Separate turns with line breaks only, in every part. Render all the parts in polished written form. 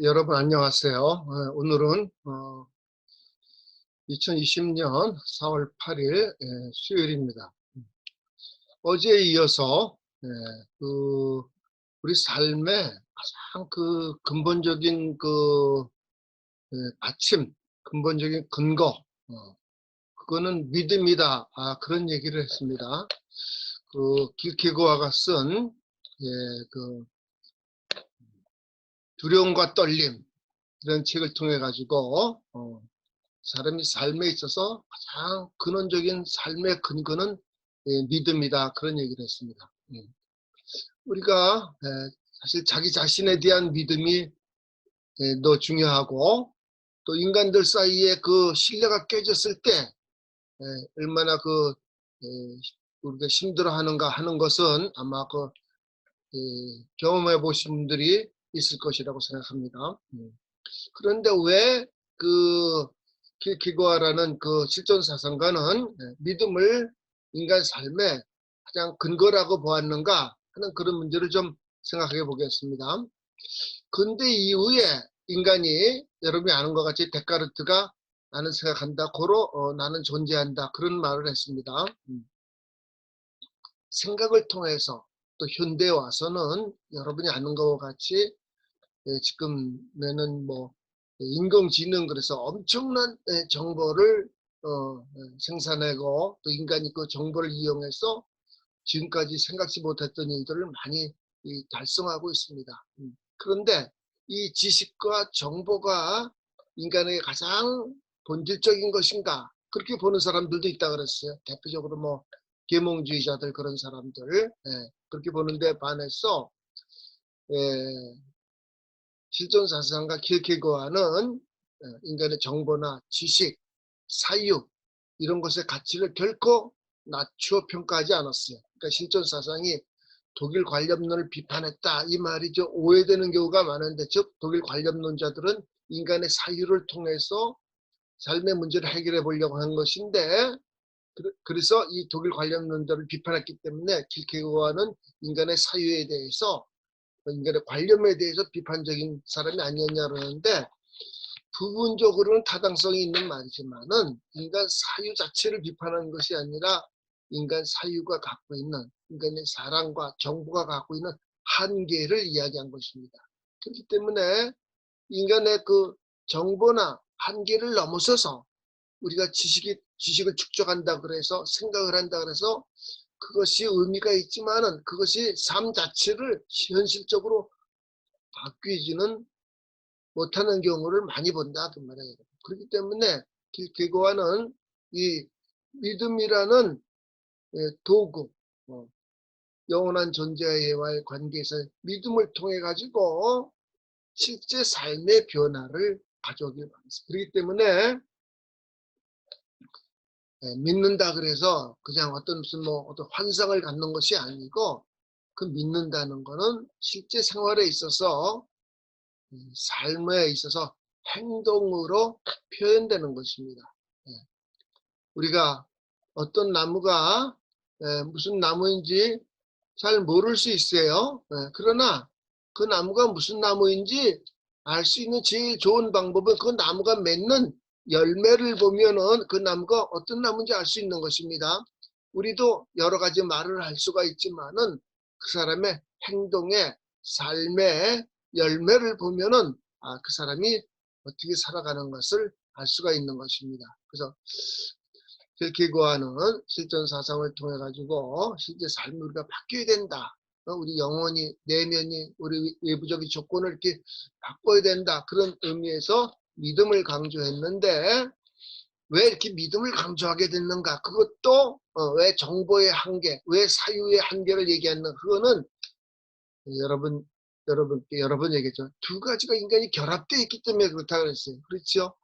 여러분 안녕하세요. 오늘은 2020년 4월 8일 수요일입니다. 어제에 이어서 우리 삶의 가장 근본적인 받침, 근본적인 근거, 그거는 믿음이다. 그런 얘기를 했습니다. 길케고아가 쓴 두려움과 떨림 이런 책을 통해 가지고 사람이 삶에 있어서 가장 근원적인 삶의 근거는 믿음이다. 그런 얘기를 했습니다. 우리가 사실 자기 자신에 대한 믿음이 더 중요하고, 또 인간들 사이에 그 신뢰가 깨졌을 때 얼마나 우리가 힘들어하는가 하는 것은 아마 경험해 보신 분들이 있을 것이라고 생각합니다. 그런데 왜 킬케고아라는 실존 사상가는 믿음을 인간 삶의 가장 근거라고 보았는가 하는 그런 문제를 좀 생각해 보겠습니다. 근대 이후에 인간이, 여러분이 아는 것 같이 데카르트가 나는 생각한다, 고로 나는 존재한다, 그런 말을 했습니다. 생각을 통해서 또 현대에 와서는 여러분이 아는 것과 같이 지금에는 인공지능, 그래서 엄청난 정보를 생산하고, 또 인간이 그 정보를 이용해서 지금까지 생각지 못했던 일들을 많이 달성하고 있습니다. 그런데 이 지식과 정보가 인간에게 가장 본질적인 것인가, 그렇게 보는 사람들도 있다 그랬어요. 대표적으로 계몽주의자들, 그런 사람들, 그렇게 보는데 반해서 실존 사상가 킬케고아는 인간의 정보나 지식, 사유, 이런 것의 가치를 결코 낮추어 평가하지 않았어요. 그러니까 실존 사상이 독일 관념론을 비판했다, 이 말이 좀 오해되는 경우가 많은데, 즉 독일 관념론자들은 인간의 사유를 통해서 삶의 문제를 해결해 보려고 한 것인데, 그래서 이 독일 관념론자를 비판했기 때문에 킬케고아는 인간의 사유에 대해서, 인간의 관념에 대해서 비판적인 사람이 아니었냐 그러는데, 부분적으로는 타당성이 있는 말이지만은 인간 사유 자체를 비판하는 것이 아니라 인간 사유가 갖고 있는, 인간의 사랑과 정보가 갖고 있는 한계를 이야기한 것입니다. 그렇기 때문에 인간의 정보나 한계를 넘어서서 우리가 지식을 축적한다 그래서, 생각을 한다 그래서 그것이 의미가 있지만은 그것이 삶 자체를 현실적으로 바뀌지는 못하는 경우를 많이 본다, 그 말이에요. 그렇기 때문에 킬케고아는 이 믿음이라는 도구, 영원한 존재와의 관계에서 믿음을 통해 가지고 실제 삶의 변화를 가져오길 바랍니다. 그렇기 때문에 믿는다 그래서 그냥 어떤 환상을 갖는 것이 아니고, 그 믿는다는 거는 실제 생활에 있어서, 삶에 있어서 행동으로 표현되는 것입니다. 우리가 어떤 나무가 무슨 나무인지 잘 모를 수 있어요. 그러나 그 나무가 무슨 나무인지 알 수 있는 제일 좋은 방법은 그 나무가 맺는 열매를 보면은 그 나무가 어떤 나무인지 알 수 있는 것입니다. 우리도 여러 가지 말을 할 수가 있지만은 그 사람의 행동에, 삶의 열매를 보면은 그 사람이 어떻게 살아가는 것을 알 수가 있는 것입니다. 그래서 킬케고아는 실존 사상을 통해 가지고 실제 삶을 우리가 바뀌어야 된다. 우리 영혼이, 내면이, 우리 외부적인 조건을 이렇게 바꿔야 된다, 그런 의미에서 믿음을 강조했는데, 왜 이렇게 믿음을 강조하게 됐는가? 그것도 왜 정보의 한계, 왜 사유의 한계를 얘기하는, 그거는 여러분께 여러 번 얘기했죠. 두 가지가 인간이 결합되어 있기 때문에 그렇다고 그랬어요. 그렇죠?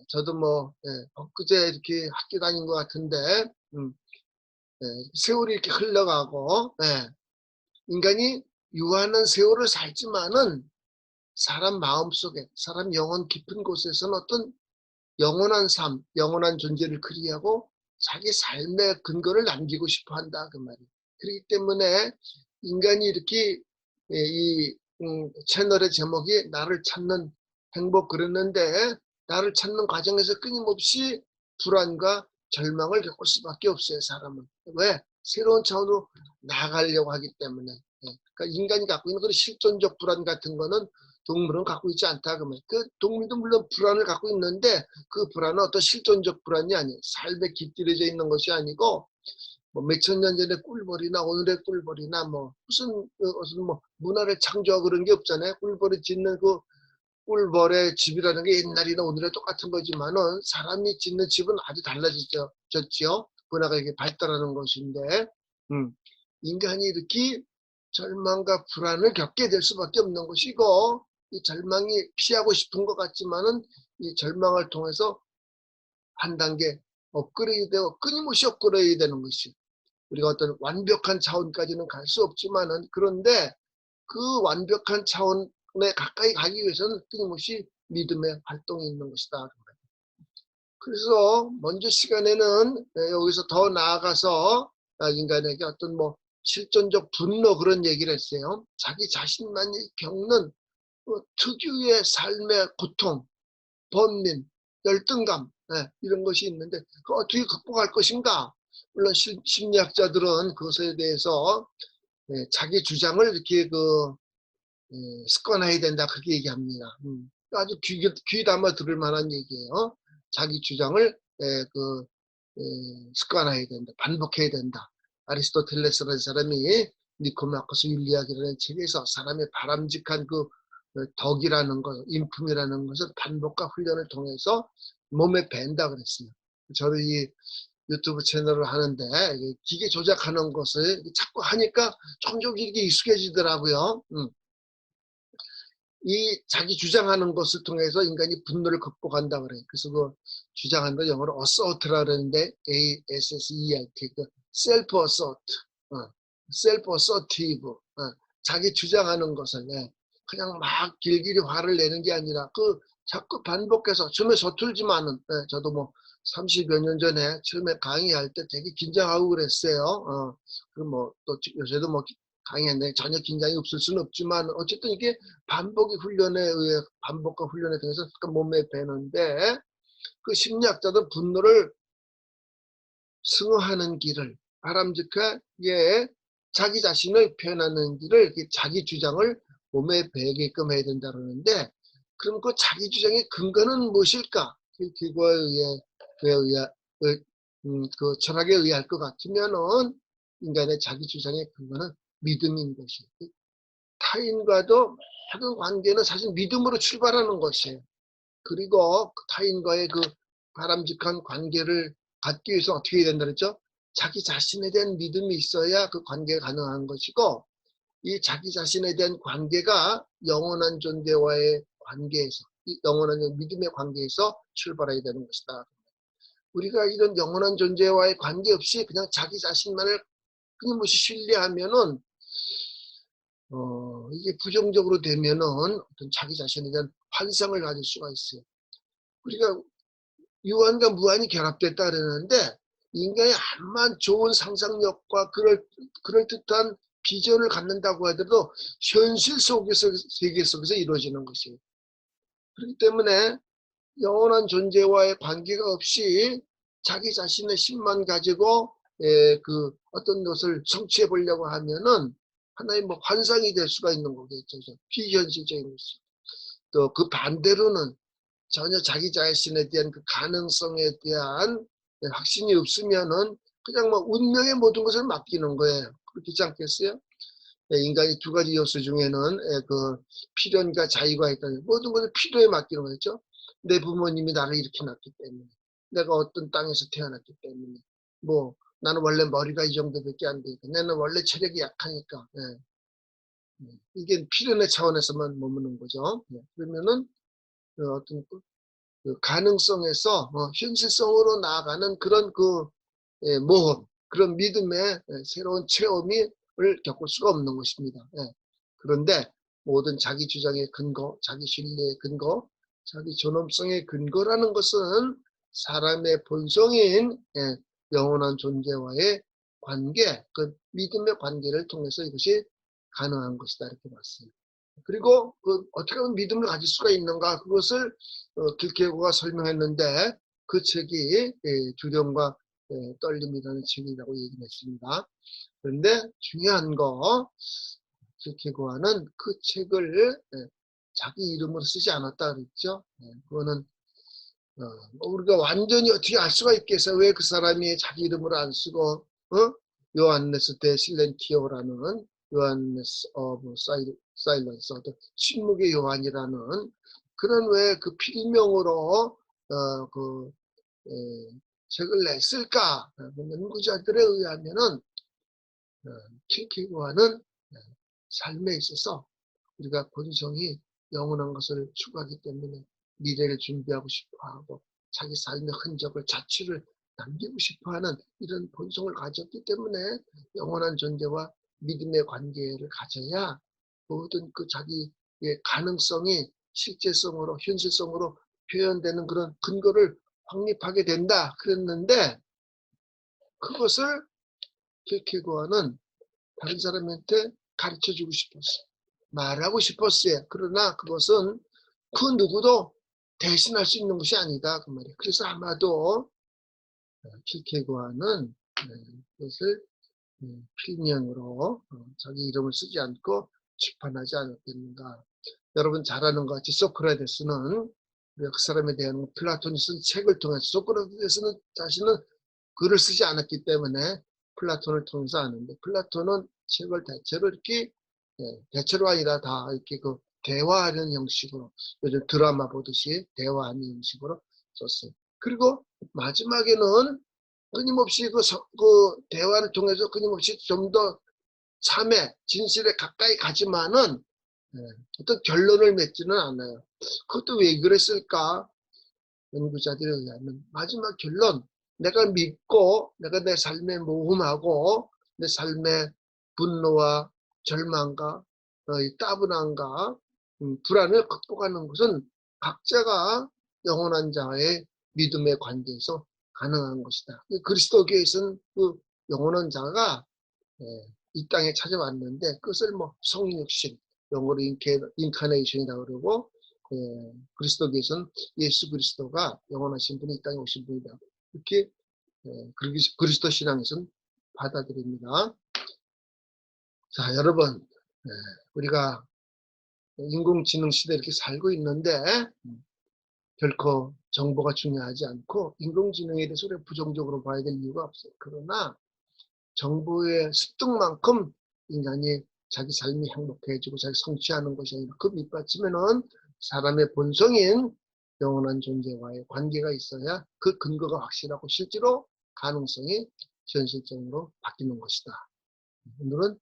저도 엊그제 이렇게 학교 다닌 것 같은데, 세월이 이렇게 흘러가고, 인간이 유한한 세월을 살지만은 사람 마음속에, 사람 영혼 깊은 곳에서는 어떤 영원한 삶, 영원한 존재를 그리하고 자기 삶의 근거를 남기고 싶어 한다, 그 말이에요. 그렇기 때문에 인간이 이렇게 이 채널의 제목이 나를 찾는 행복 그랬는데 나를 찾는 과정에서 끊임없이 불안과 절망을 겪을 수밖에 없어요, 사람은. 왜? 새로운 차원으로 나아가려고 하기 때문에. 예. 그러니까 인간이 갖고 있는 그런 실존적 불안 같은 거는 동물은 갖고 있지 않다 그러면 그 동물도 물론 불안을 갖고 있는데 그 불안은 어떤 실존적 불안이 아니에요. 삶에 깃들여져 있는 것이 아니고 뭐 몇천 년 전에 꿀벌이나 오늘의 꿀벌이나 뭐 무슨 뭐 문화를 창조하고 그런 게 없잖아요. 꿀벌이 짓는 그 꿀벌의 집이라는 게 옛날이나 오늘에 똑같은 거지만은 사람이 짓는 집은 아주 달라졌죠. 졌지요. 문화가 이게 발달하는 것인데, 인간이 이렇게 절망과 불안을 겪게 될 수밖에 없는 것이고, 이 절망이 피하고 싶은 것 같지만은 이 절망을 통해서 한 단계 업그레이드되고 끊임없이 업그레이드 되는 것이 우리가 어떤 완벽한 차원까지는 갈 수 없지만은 그런데 그 완벽한 차원에 가까이 가기 위해서는 끊임없이 믿음의 활동이 있는 것이다. 그래서 먼저 시간에는 여기서 더 나아가서 인간에게 어떤 뭐 실존적 분노 그런 얘기를 했어요. 자기 자신만이 겪는 특유의 삶의 고통, 번민, 열등감 이런 것이 있는데 그 어떻게 극복할 것인가? 물론 심리학자들은 그것에 대해서 자기 주장을 이렇게 습관화해야 된다 그렇게 얘기합니다. 아주 귀 담아 들을 만한 얘기예요. 자기 주장을 습관화해야 된다. 반복해야 된다. 아리스토텔레스라는 사람이 니코마코스 윤리학이라는 책에서 사람의 바람직한 덕이라는 것, 인품이라는 것을 반복과 훈련을 통해서 몸에 밴다 그랬어요. 저는 이 유튜브 채널을 하는데 기계 조작하는 것을 자꾸 하니까 점점 이렇게 익숙해지더라고요. 이 자기 주장하는 것을 통해서 인간이 분노를 극복한다 그래요. 그래서 그 주장하는 거 영어로 assault라 그러는데 ASSERT 그 self assault, self assertive, 자기 주장하는 것을 그냥 막 길길이 화를 내는 게 아니라 그 자꾸 반복해서 처음에 서툴지만은 저도 뭐 30여 년 전에 처음에 강의할 때 되게 긴장하고 그랬어요. 그럼 뭐 또 요새도 뭐 강의했는데 전혀 긴장이 없을 수는 없지만 어쨌든 이게 반복의 훈련에 의해 반복과 훈련에 통해서 몸에 배는데 그 심리학자들 분노를 승화하는 길을 바람직하게 자기 자신을 표현하는 길을 자기 주장을 몸에 배게끔 해야 된다 그러는데 그럼 그 자기 주장의 근거는 무엇일까? 그거에 의해 그 철학에 의할 것 같으면은 인간의 자기 주장의 근거는 믿음인 것이 타인과도 모든 관계는 사실 믿음으로 출발하는 것이에요. 그리고 타인과의 그 바람직한 관계를 갖기 위해서 어떻게 해야 된다 그랬죠? 자기 자신에 대한 믿음이 있어야 그 관계가 가능한 것이고 이 자기 자신에 대한 관계가 영원한 존재와의 관계에서 이 영원한 믿음의 관계에서 출발해야 되는 것이다. 우리가 이런 영원한 존재와의 관계 없이 그냥 자기 자신만을 끊임없이 신뢰하면은 이게 부정적으로 되면은 어떤 자기 자신에 대한 환상을 가질 수가 있어요. 우리가 유한과 무한이 결합됐다 그러는데 인간이 암만 좋은 상상력과 그럴듯한 비전을 갖는다고 하더라도 현실 속에서 세계 속에서 이루어지는 것이에요. 그렇기 때문에 영원한 존재와의 관계가 없이 자기 자신의 힘만 가지고 어떤 것을 성취해 보려고 하면은 하나의 뭐 환상이 될 수가 있는 거겠죠. 비현실적인 것이. 또 그 반대로는 전혀 자기 자신에 대한 그 가능성에 대한 확신이 없으면은 그냥 뭐 운명의 모든 것을 맡기는 거예요. 그렇지 않겠어요? 인간이 두 가지 요소 중에는 그 필연과 자유가 있다는 모든 것을 필요에 맡기는 거죠. 내 부모님이 나를 이렇게 낳기 때문에 내가 어떤 땅에서 태어났기 때문에 뭐 나는 원래 머리가 이 정도밖에 안 되니까 나는 원래 체력이 약하니까 이게 필연의 차원에서만 머무는 거죠. 그러면은 어떤 그 가능성에서 현실성으로 나아가는 그런 모험, 그런 믿음의 새로운 체험을 겪을 수가 없는 것입니다. 그런데 모든 자기 주장의 근거, 자기 신뢰의 근거, 자기 존엄성의 근거라는 것은 사람의 본성인 영원한 존재와의 관계, 그 믿음의 관계를 통해서 이것이 가능한 것이다 이렇게 봤습니다. 그리고 어떻게 하면 믿음을 가질 수가 있는가, 그것을 길케고가 설명했는데, 그 책이 두려움과 떨림이라는 책이라고 얘기했습니다. 그런데 중요한 거, 길케고는 그 책을 자기 이름으로 쓰지 않았다 그랬죠. 그거는 우리가 완전히 어떻게 알 수가 있겠어요? 왜 그 사람이 자기 이름으로 안 쓰고 요한네스 대 실렌티오라는, 요한네스 오브 사일런스, 침묵의 요한이라는 그런 왜 그 필명으로 그 책을 냈을까? 연구자들에 의하면은 킬케고아는 삶에 있어서 우리가 본성이 영원한 것을 추구하기 때문에 미래를 준비하고 싶어하고 자기 삶의 흔적을, 자취를 남기고 싶어하는 이런 본성을 가졌기 때문에 영원한 존재와 믿음의 관계를 가져야 모든 그 자기의 가능성이 실제성으로, 현실성으로 표현되는 그런 근거를 확립하게 된다 그랬는데, 그것을 킬케고아는 다른 사람한테 가르쳐주고 싶었어요. 말하고 싶었어요. 그러나 그것은 그 누구도 대신할 수 있는 것이 아니다 그 말이에요. 그래서 아마도 킬케고아는 그것을 필명으로 자기 이름을 쓰지 않고 출판하지 않았겠는가. 여러분 잘 아는 것 같이 소크라테스는 그 사람에 대한 플라톤이 쓴 책을 통해서, 소크라테스는 자신은 글을 쓰지 않았기 때문에 플라톤을 통해서 아는데, 플라톤은 책을 대체로 이렇게 대체로 아니라 다 이렇게 그 대화하는 형식으로, 요즘 드라마 보듯이 대화하는 형식으로 썼어요. 그리고 마지막에는 끊임없이 그 대화를 통해서 끊임없이 좀 더 참에, 진실에 가까이 가지만은 어떤 결론을 맺지는 않아요. 그것도 왜 그랬을까? 연구자들에 의하면 마지막 결론, 내가 믿고 내가 내 삶에 모험하고 내 삶의 분노와 절망과 따분함과 불안을 극복하는 것은 각자가 영원한 자의 믿음의 관계에서 가능한 것이다. 그리스도교에서는 그 영원한 자가 이 땅에 찾아왔는데, 그것을 뭐 성육신, 영어로 인카네이션이라고 그러고, 그리스도교에서는 예수 그리스도가 영원하신 분이 이 땅에 오신 분이다, 이렇게 그리스도 신앙에서는 받아들입니다. 자, 여러분, 우리가 인공지능 시대에 이렇게 살고 있는데 결코 정보가 중요하지 않고 인공지능에 대해서 우리가 부정적으로 봐야 될 이유가 없어요. 그러나 정보의 습득만큼 인간이 자기 삶이 행복해지고 자기 성취하는 것이 아니라 그 밑받침에는 사람의 본성인 영원한 존재와의 관계가 있어야 그 근거가 확실하고 실제로 가능성이 현실적으로 바뀌는 것이다. 오늘은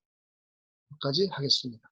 여기까지 하겠습니다.